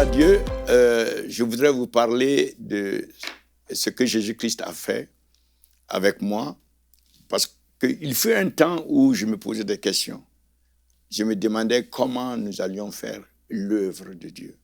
à Dieu. Je voudrais vous parler de ce que Jésus-Christ a fait avec moi, parce qu'il fut un temps où je me posais des questions. Je me demandais comment nous allions faire l'œuvre de Dieu.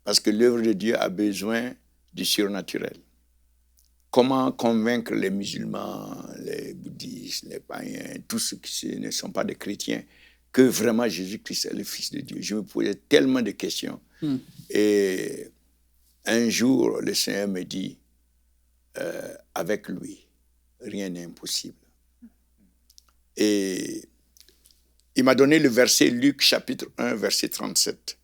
Parce que l'œuvre de Dieu a besoin du surnaturel. Comment convaincre les musulmans, les bouddhistes, les païens, tous ceux qui ne sont pas des chrétiens, que vraiment Jésus-Christ est le Fils de Dieu. Je me posais tellement de questions. Et un jour, le Seigneur me dit, avec lui, rien n'est impossible. Et il m'a donné le verset Luc chapitre 1, verset 37.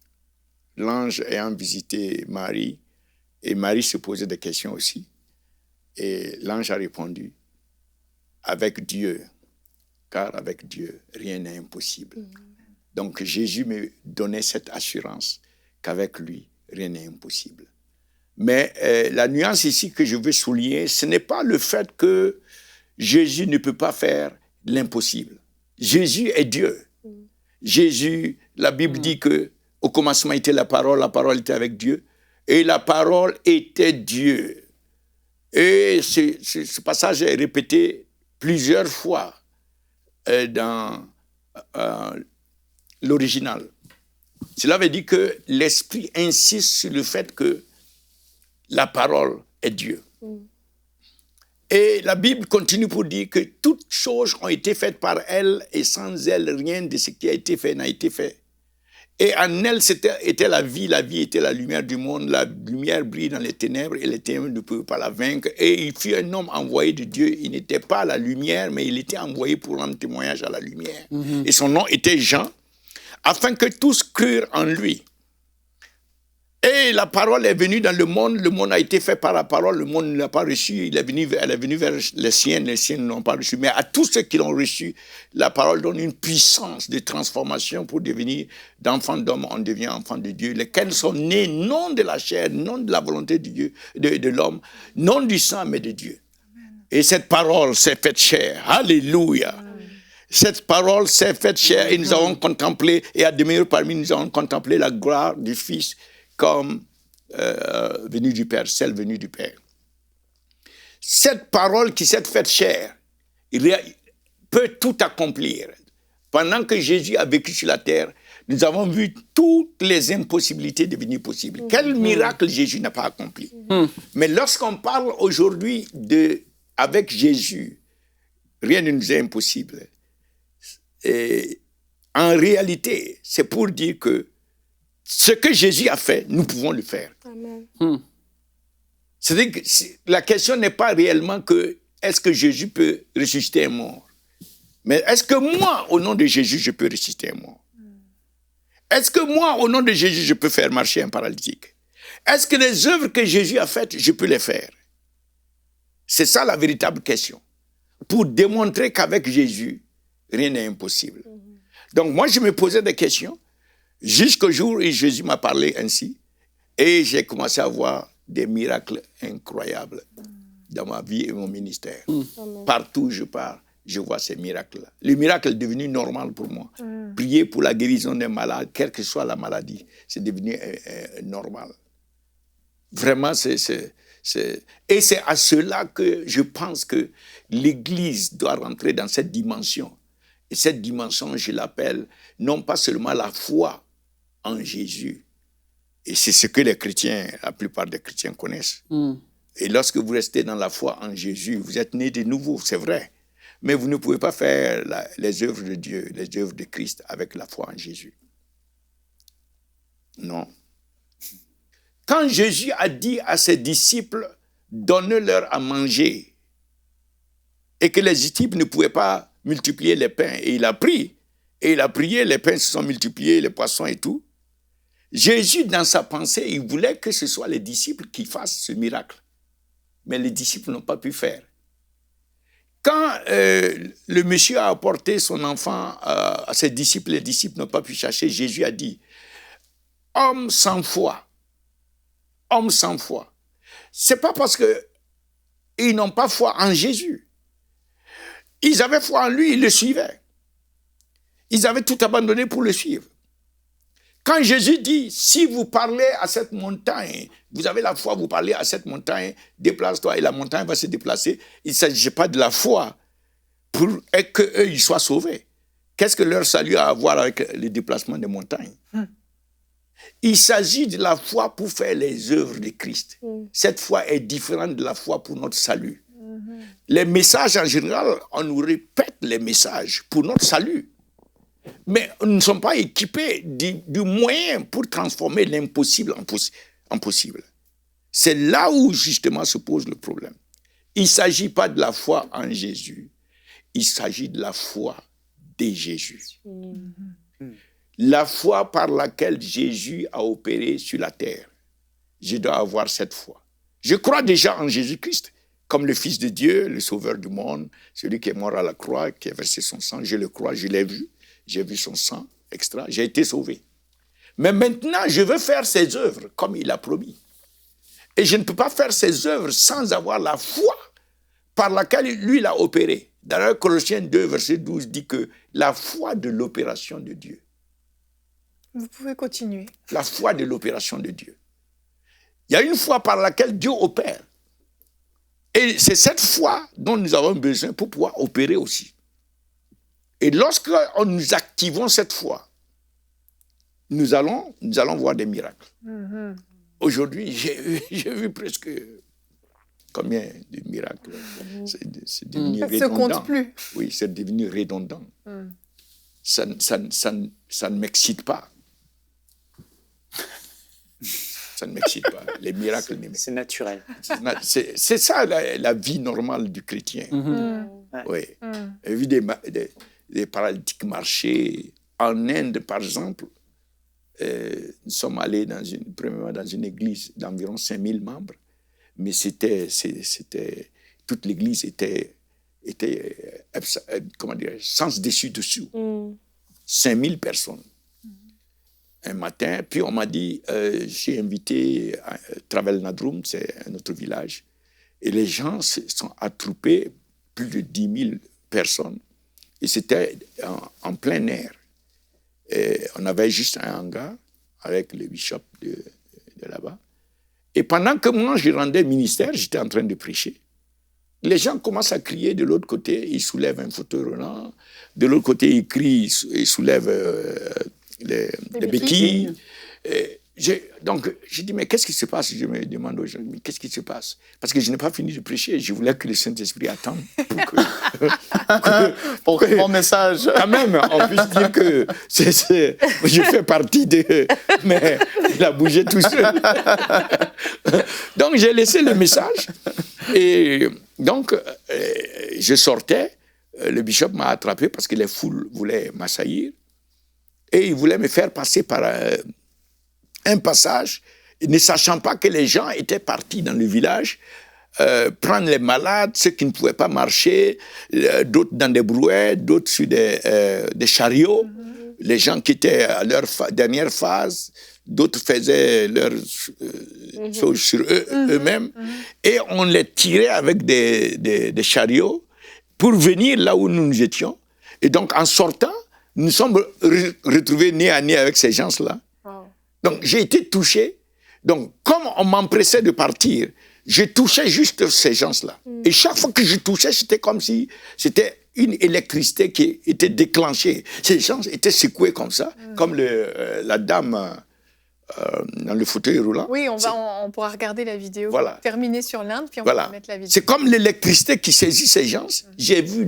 L'ange ayant visité Marie, et Marie se posait des questions aussi. Et l'ange a répondu, avec Dieu, car avec Dieu, rien n'est impossible. Donc Jésus me donnait cette assurance qu'avec lui, rien n'est impossible. Mais la nuance ici que je veux souligner, ce n'est pas le fait que Jésus ne peut pas faire l'impossible. Jésus est Dieu. Jésus, la Bible dit qu'au commencement était la parole était avec Dieu, et la parole était Dieu. Et ce passage est répété plusieurs fois dans l'original. Cela veut dire que l'Esprit insiste sur le fait que la parole est Dieu. Et la Bible continue pour dire que toutes choses ont été faites par elle, et sans elle, rien de ce qui a été fait n'a été fait. Et en elle était la vie était la lumière du monde, la lumière brille dans les ténèbres, et les ténèbres ne peuvent pas la vaincre. Et il fut un homme envoyé de Dieu, il n'était pas la lumière, mais il était envoyé pour rendre témoignage à la lumière. Et son nom était Jean, afin que tous crurent en lui. Et la parole est venue dans le monde a été fait par la parole, le monde ne l'a pas reçu, elle est venue vers les siens ne l'ont pas reçu. Mais à tous ceux qui l'ont reçu, la parole donne une puissance de transformation pour devenir d'enfants d'homme, on devient enfant de Dieu, lesquels sont nés non de la chair, non de la volonté de Dieu, de l'homme, non du sang, mais de Dieu. Et cette parole s'est faite chair. Alléluia. Cette parole s'est faite chair et nous avons contemplé, et à demeure parmi nous avons contemplé la gloire du Fils comme venue du Père, celle venue du Père. Cette parole qui s'est faite chair peut tout accomplir. Pendant que Jésus a vécu sur la terre, nous avons vu toutes les impossibilités devenir possibles. Quel miracle Jésus n'a pas accompli. Mais lorsqu'on parle aujourd'hui avec Jésus, rien ne nous est impossible. Et en réalité, c'est pour dire que ce que Jésus a fait, nous pouvons le faire. Amen. C'est-à-dire que la question n'est pas réellement que est-ce que Jésus peut ressusciter un mort, mais est-ce que moi, au nom de Jésus, je peux ressusciter un mort? Est-ce que moi, au nom de Jésus, je peux faire marcher un paralytique? Est-ce que les œuvres que Jésus a faites, je peux les faire? C'est ça la véritable question. Pour démontrer qu'avec Jésus, rien n'est impossible. Donc moi, je me posais des questions. Jusqu'au jour où Jésus m'a parlé ainsi, et j'ai commencé à voir des miracles incroyables dans ma vie et mon ministère. Partout où je pars, je vois ces miracles-là. Le miracle est devenu normal pour moi. Prier pour la guérison des malades, quelle que soit la maladie, c'est devenu normal. Vraiment, et c'est à cela que je pense que l'Église doit rentrer dans cette dimension. Et cette dimension, je l'appelle non pas seulement la foi en Jésus. Et c'est ce que les chrétiens, la plupart des chrétiens connaissent. Et lorsque vous restez dans la foi en Jésus, vous êtes nés de nouveau, c'est vrai. Mais vous ne pouvez pas faire les œuvres de Dieu, les œuvres de Christ avec la foi en Jésus. Non. Quand Jésus a dit à ses disciples, donnez-leur à manger, et que les disciples ne pouvaient pas multiplier les pains, et il a pris, et il a prié, les pains se sont multipliés, les poissons et tout. Jésus, dans sa pensée, il voulait que ce soit les disciples qui fassent ce miracle. Mais les disciples n'ont pas pu faire. Quand le monsieur a apporté son enfant à ses disciples, les disciples n'ont pas pu chercher, Jésus a dit, homme sans foi, homme sans foi. C'est pas parce qu'ils n'ont pas foi en Jésus. Ils avaient foi en lui, ils le suivaient. Ils avaient tout abandonné pour le suivre. Quand Jésus dit, si vous parlez à cette montagne, vous avez la foi, vous parlez à cette montagne, déplace-toi et la montagne va se déplacer. Il ne s'agit pas de la foi pour qu'eux, ils soient sauvés. Qu'est-ce que leur salut a à voir avec le déplacement des montagnes? Il s'agit de la foi pour faire les œuvres de Christ. Cette foi est différente de la foi pour notre salut. Les messages en général, on nous répète les messages pour notre salut. Mais nous ne sommes pas équipés du moyen pour transformer l'impossible en possible. C'est là où justement se pose le problème. Il ne s'agit pas de la foi en Jésus. Il s'agit de la foi de Jésus. La foi par laquelle Jésus a opéré sur la terre. Je dois avoir cette foi. Je crois déjà en Jésus-Christ, comme le Fils de Dieu, le Sauveur du monde, celui qui est mort à la croix, qui a versé son sang. Je le crois, je l'ai vu. J'ai vu son sang, extra. J'ai été sauvé. Mais maintenant, je veux faire ses œuvres comme il a promis. Et je ne peux pas faire ses œuvres sans avoir la foi par laquelle lui l'a opéré. D'ailleurs, Colossiens 2, verset 12 dit que la foi de l'opération de Dieu. Vous pouvez continuer. La foi de l'opération de Dieu. Il y a une foi par laquelle Dieu opère. Et c'est cette foi dont nous avons besoin pour pouvoir opérer aussi. Et lorsque nous activons cette foi, nous allons voir des miracles. Aujourd'hui, j'ai vu presque combien de miracles. C'est devenu redondant. Ça ne compte plus. Oui, c'est devenu redondant. Ça ne m'excite pas. Ça ne m'excite pas. Les miracles ne m'excitent pas. C'est naturel. C'est ça la vie normale du chrétien. Oui. J'ai vu des paralytiques marcher. En Inde, par exemple, nous sommes allés premièrement dans une église d'environ 5000 membres, mais toute l'église était comment dire, sens dessus-dessous. 5000 personnes. Un matin, puis on m'a dit, j'ai invité à Travel Nadrum, c'est un autre village, et les gens se sont attroupés, plus de 10 000 personnes, et c'était en plein air. Et on avait juste un hangar avec le bishop de là-bas. Et pendant que moi, je rendais ministère, j'étais en train de prêcher, les gens commencent à crier de l'autre côté, ils soulèvent un fauteuil roulant, de l'autre côté, ils crient, ils soulèvent les béquilles. Donc, j'ai dit, mais qu'est-ce qui se passe? Je me demande aux gens, mais qu'est-ce qui se passe? Parce que je n'ai pas fini de prêcher. Je voulais que le Saint-Esprit attende pour que mon message... Quand même, on puisse dire que je fais partie de... Mais il a bougé tout seul. Donc, j'ai laissé le message. Et donc, je sortais. Le bishop m'a attrapé parce que les foules voulaient m'assaillir. Et il voulait me faire passer par un passage, ne sachant pas que les gens étaient partis dans le village, prendre les malades, ceux qui ne pouvaient pas marcher, d'autres dans des brouettes, d'autres sur des chariots, les gens qui étaient à leur dernière phase, d'autres faisaient leurs choses sur eux-mêmes, et on les tirait avec des chariots pour venir là où nous étions. Et donc, en sortant, nous sommes retrouvés nez à nez avec ces gens-là. Wow. Donc, j'ai été touché. Donc, comme on m'empressait de partir, je touchais juste ces gens-là. Et chaque fois que je touchais, c'était comme si c'était une électricité qui était déclenchée. Ces gens étaient secoués comme ça, comme la dame dans le fauteuil roulant. Oui, on pourra regarder la vidéo. Voilà. Terminer sur l'Inde, puis on va mettre la vidéo. C'est comme l'électricité qui saisit ces gens. J'ai vu,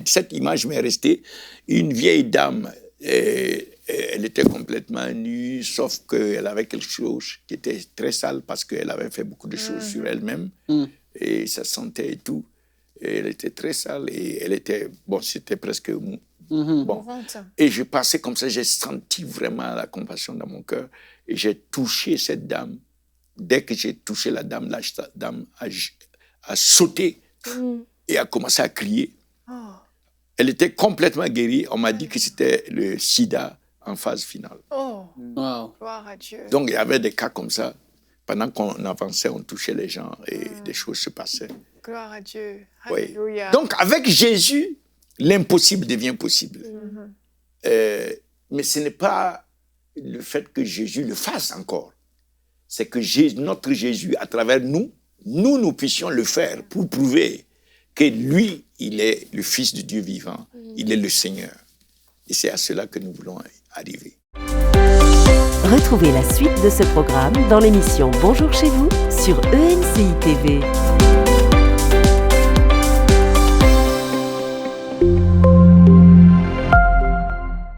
cette image m'est restée, une vieille dame, elle était complètement nue, sauf qu'elle avait quelque chose qui était très sale parce qu'elle avait fait beaucoup de choses sur elle-même, et ça sentait et tout. Et elle était très sale et elle était, c'était presque mou. Bon. Et je passais comme ça, j'ai senti vraiment la compassion dans mon cœur. Et j'ai touché cette dame. Dès que j'ai touché la dame a sauté et a commencé à crier. Elle était complètement guérie. On m'a dit que c'était le sida en phase finale. Wow. Gloire à Dieu. Donc il y avait des cas comme ça. Pendant qu'on avançait, on touchait les gens et des choses se passaient. Gloire à Dieu. Alléluia. Oui. Donc avec Jésus, l'impossible devient possible. Mais ce n'est pas le fait que Jésus le fasse encore. C'est que notre Jésus, à travers nous puissions le faire pour prouver que lui, il est le Fils de Dieu vivant, il est le Seigneur. Et c'est à cela que nous voulons arriver. Retrouvez la suite de ce programme dans l'émission Bonjour chez vous sur ENCI TV.